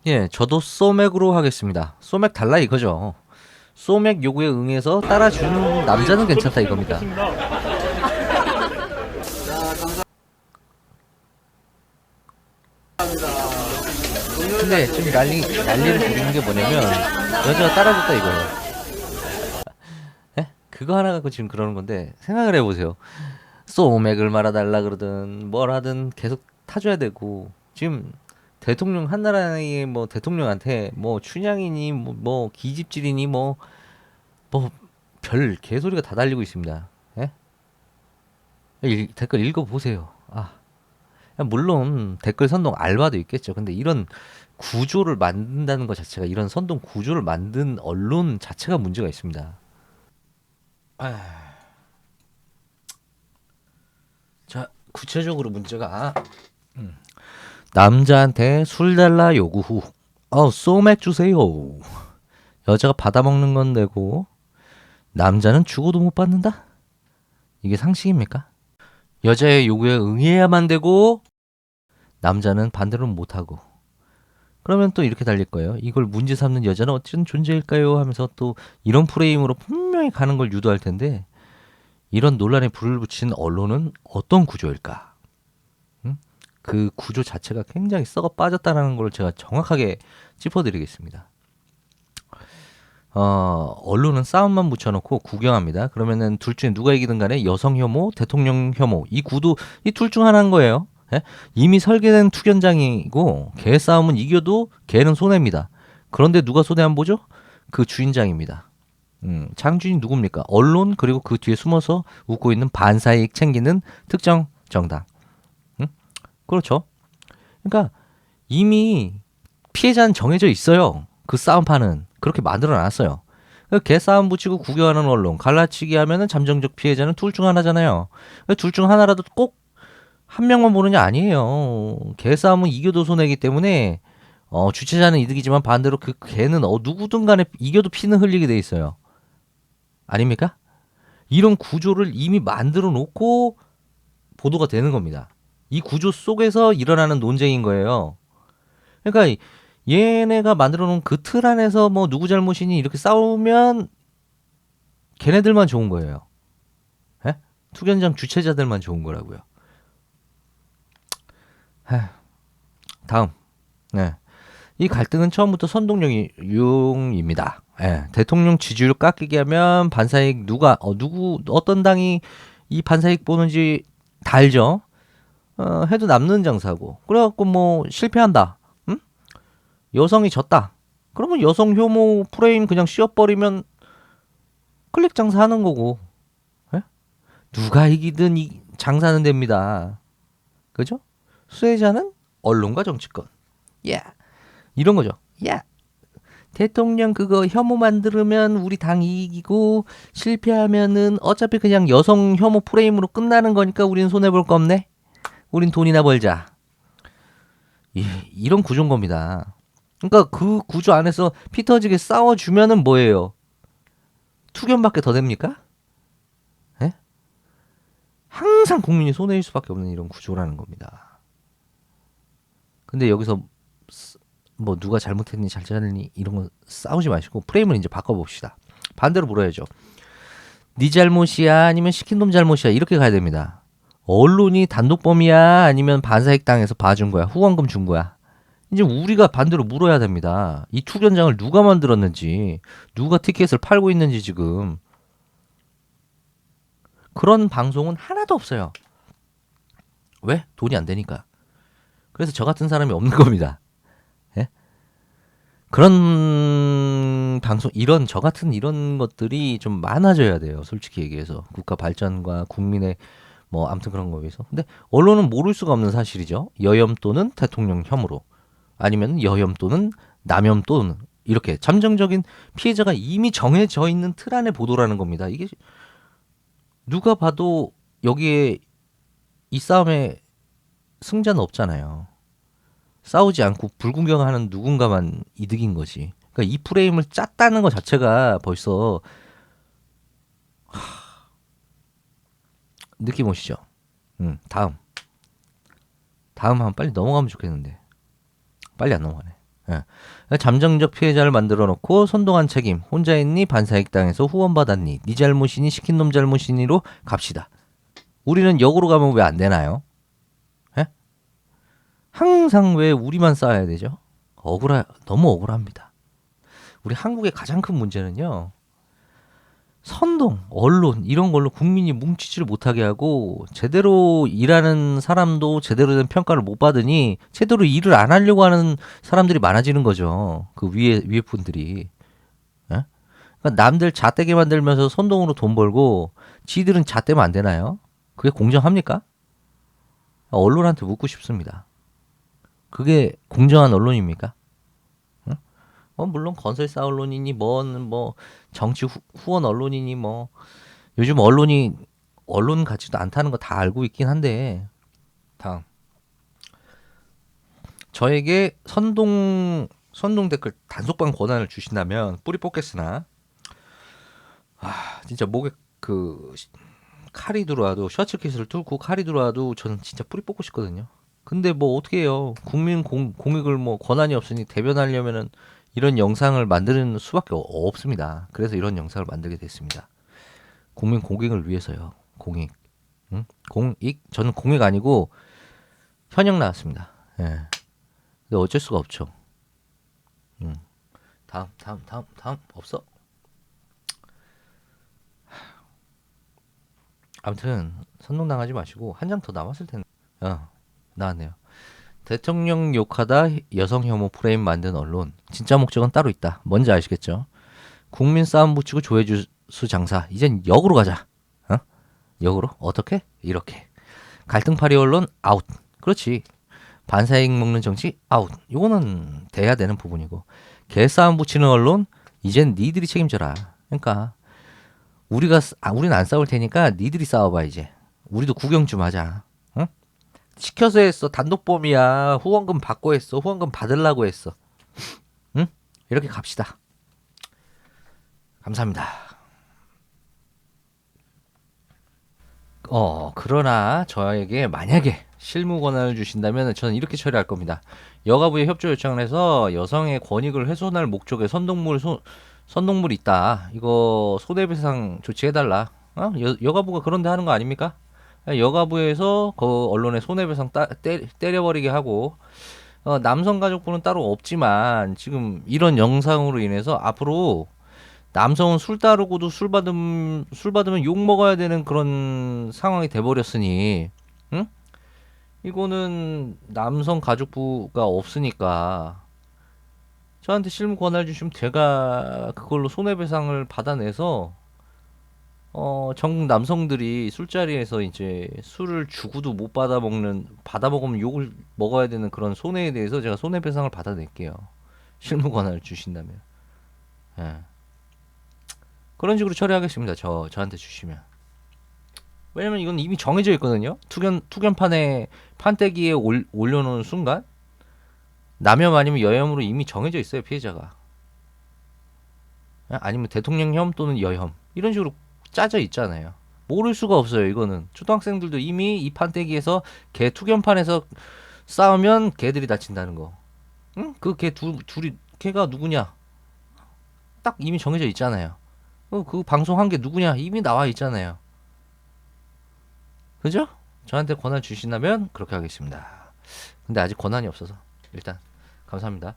예, 저도 소맥으로 하겠습니다. 소맥 달라 이거죠. 소맥 요구에 응해서 따라주는 남자는 괜찮다 이겁니다. 근데 지금 난리를 부리는 게 뭐냐면 여자가 따라줬다 이거예요. 예? 그거 하나 갖고 지금 그러는 건데 생각을 해보세요. 소맥을 말아달라 그러든 뭘 하든 계속 타줘야 되고 지금 대통령 한 나라의 뭐 대통령한테 뭐 춘향이니 뭐 기집질이니 뭐 별 개소리가 다 달리고 있습니다. 예? 댓글 읽어보세요. 아, 물론 댓글 선동 알바도 있겠죠. 근데 이런 구조를 만든다는 것 자체가 이런 선동 구조를 만든 언론 자체가 문제가 있습니다. 자, 구체적으로 문제가 남자한테 술 달라 요구 후 소맥 주세요. 여자가 받아먹는 건 되고 남자는 죽어도 못 받는다? 이게 상식입니까? 여자의 요구에 응해야만 되고 남자는 반대로는 못하고 그러면 또 이렇게 달릴 거예요. 이걸 문제 삼는 여자는 어떤 존재일까요? 하면서 또 이런 프레임으로 분명히 가는 걸 유도할 텐데 이런 논란에 불을 붙인 언론은 어떤 구조일까? 그 구조 자체가 굉장히 썩어 빠졌다는 걸 제가 정확하게 짚어드리겠습니다. 언론은 싸움만 붙여놓고 구경합니다. 그러면은 둘 중에 누가 이기든 간에 여성 혐오, 대통령 혐오 이 구도 이 둘 중 하나인 거예요. 예? 이미 설계된 투견장이고 개 싸움은 이겨도 개는 손해입니다. 그런데 누가 손해 안 보죠? 그 주인장입니다. 장주인이 누굽니까? 언론 그리고 그 뒤에 숨어서 웃고 있는 반사이익 챙기는 특정 정당. 그렇죠. 그러니까 이미 피해자는 정해져 있어요. 그 싸움판은 그렇게 만들어놨어요. 개 싸움 붙이고 구경하는 언론 갈라치기 하면은 잠정적 피해자는 둘 중 하나잖아요. 둘 중 하나라도 꼭 한 명만 보느냐 아니에요. 개 싸움은 이겨도 손해이기 때문에 주체자는 이득이지만 반대로 그 개는 누구든 간에 이겨도 피는 흘리게 돼 있어요. 아닙니까? 이런 구조를 이미 만들어 놓고 보도가 되는 겁니다. 이 구조 속에서 일어나는 논쟁인 거예요. 그러니까 얘네가 만들어 놓은 그 틀 안에서 뭐 누구 잘못이니 이렇게 싸우면 걔네들만 좋은 거예요. 에? 투견장 주체자들만 좋은 거라고요. 다음. 네. 이 갈등은 처음부터 선동용입니다. 대통령 지지율 깎이게 하면 반사이익 어떤 당이 이 반사이익 보는지 다 알죠. 해도 남는 장사고. 그래갖고 뭐 실패한다. 응? 여성이 졌다. 그러면 여성 혐오 프레임 그냥 씌워버리면 클릭 장사하는 거고. 에? 누가 이기든 장사는 됩니다. 그죠? 수혜자는 언론과 정치권. 야 이런 거죠. 야 대통령 그거 혐오 만들면 우리 당 이기고 실패하면은 어차피 그냥 여성 혐오 프레임으로 끝나는 거니까 우리는 손해볼 거 없네. 우린 돈이나 벌자. 이런 구조인 겁니다. 그러니까 그 구조 안에서 피 터지게 싸워주면은 뭐예요? 투견밖에 더 됩니까? 에? 항상 국민이 손해일 수밖에 없는 이런 구조라는 겁니다. 근데 여기서 뭐 누가 잘못했니 잘잘했니 이런 거 싸우지 마시고 프레임을 이제 바꿔봅시다. 반대로 물어야죠. 네 잘못이야 아니면 시킨 놈 잘못이야 이렇게 가야 됩니다. 언론이 단독범이야 아니면 반사익 당해서 봐준 거야 후원금 준 거야. 이제 우리가 반대로 물어야 됩니다. 이 투견장을 누가 만들었는지 누가 티켓을 팔고 있는지 지금 그런 방송은 하나도 없어요. 왜? 돈이 안 되니까. 그래서 저 같은 사람이 없는 겁니다. 예? 그런 방송 저 같은 이런 것들이 좀 많아져야 돼요. 솔직히 얘기해서 국가 발전과 국민의 뭐 아무튼 그런 거에 위해서. 근데 언론은 모를 수가 없는 사실이죠. 여혐 또는 대통령 혐오로 아니면 여혐 또는 남혐 또는 이렇게 잠정적인 피해자가 이미 정해져 있는 틀 안에 보도라는 겁니다. 이게 누가 봐도 여기에 이 싸움에 승자는 없잖아요. 싸우지 않고 불구경하는 누군가만 이득인 거지. 그러니까 이 프레임을 짰다는 것 자체가 벌써 느낌 오시죠? 다음. 다음 한번 빨리 넘어가면 좋겠는데 빨리 안 넘어가네. 예. 잠정적 피해자를 만들어 놓고 선동한 책임 혼자 했니 반사익 당해서 후원받았니 네 잘못이니 시킨 놈 잘못이니로 갑시다. 우리는 역으로 가면 왜 안 되나요? 예? 항상 왜 우리만 싸워야 되죠? 너무 억울합니다. 우리 한국의 가장 큰 문제는요. 선동, 언론 이런 걸로 국민이 뭉치지를 못하게 하고 제대로 일하는 사람도 제대로 된 평가를 못 받으니 제대로 일을 안 하려고 하는 사람들이 많아지는 거죠. 그 위에 분들이. 예? 그러니까 남들 잣되게 만들면서 선동으로 돈 벌고 지들은 잣되면 안 되나요? 그게 공정합니까? 언론한테 묻고 싶습니다. 그게 공정한 언론입니까? 응? 물론 건설사 언론이니 뭐 정치 후원 언론이니 뭐 요즘 언론 같지도 않다는 거 다 알고 있긴 한데 다음 저에게 선동 댓글 단속반 권한을 주신다면 뿌리 뽑겠으나 진짜 목에 그 칼이 들어와도 셔츠킷을 뚫고 칼이 들어와도 저는 진짜 뿌리 뽑고 싶거든요. 근데 뭐 어떻게 해요? 국민 공익을 뭐 권한이 없으니 대변하려면은 이런 영상을 만드는 수밖에 없습니다. 그래서 이런 영상을 만들게 됐습니다. 국민 공익을 위해서요. 공익. 응? 공익? 저는 공익 아니고 현역 나왔습니다. 예. 근데 어쩔 수가 없죠. 다음 없어. 아무튼 선동당하지 마시고 한 장 더 남았을 텐데. 나왔네요. 대통령 욕하다 여성 혐오 프레임 만든 언론. 진짜 목적은 따로 있다. 뭔지 아시겠죠? 국민 싸움 붙이고 조회수 장사. 이젠 역으로 가자. 역으로? 어떻게? 이렇게. 갈등파리 언론 아웃. 그렇지. 반사이익 먹는 정치 아웃. 요거는 돼야 되는 부분이고. 개싸움 붙이는 언론 이젠 니들이 책임져라. 그러니까 우리는 안 싸울 테니까 니들이 싸워봐 이제. 우리도 구경 좀 하자. 응? 시켜서 했어. 단독범이야. 후원금 받고 했어. 후원금 받으려고 했어. 응? 이렇게 갑시다. 감사합니다. 그러나 저에게 만약에 실무 권한을 주신다면 저는 이렇게 처리할 겁니다. 여가부에 협조 요청을 해서 여성의 권익을 훼손할 목적의 선동물이 있다. 이거 손해배상 조치해달라. 여가부가 그런데 하는 거 아닙니까? 여가부에서 그 언론의 손해배상 때려버리게 하고 남성가족부는 따로 없지만 지금 이런 영상으로 인해서 앞으로 남성은 술 따르고도 술 받으면 욕 먹어야 되는 그런 상황이 돼버렸으니, 응? 이거는 남성 가족부가 없으니까 저한테 실무 권한을 주시면 제가 그걸로 손해배상을 받아내서 전국 남성들이 술자리에서 이제 술을 주고도 못 받아 먹으면 욕을 먹어야 되는 그런 손해에 대해서 제가 손해배상을 받아낼게요. 실무 권한을 주신다면. 예. 그런 식으로 처리하겠습니다. 저한테 주시면. 왜냐면 이건 이미 정해져 있거든요. 투견판에 판때기에 올려놓은 순간 남혐 아니면 여혐으로 이미 정해져 있어요. 피해자가. 아니면 대통령혐 또는 여혐 이런 식으로 짜져 있잖아요. 모를 수가 없어요. 이거는 초등학생들도 이미 이 판때기에서 개 투견판에서 싸우면 개들이 다친다는 거. 응? 그 개 둘이 개가 누구냐? 딱 이미 정해져 있잖아요. 그 방송한 게 누구냐 이미 나와 있잖아요. 그죠? 저한테 권한 주신다면 그렇게 하겠습니다. 근데 아직 권한이 없어서 일단 감사합니다.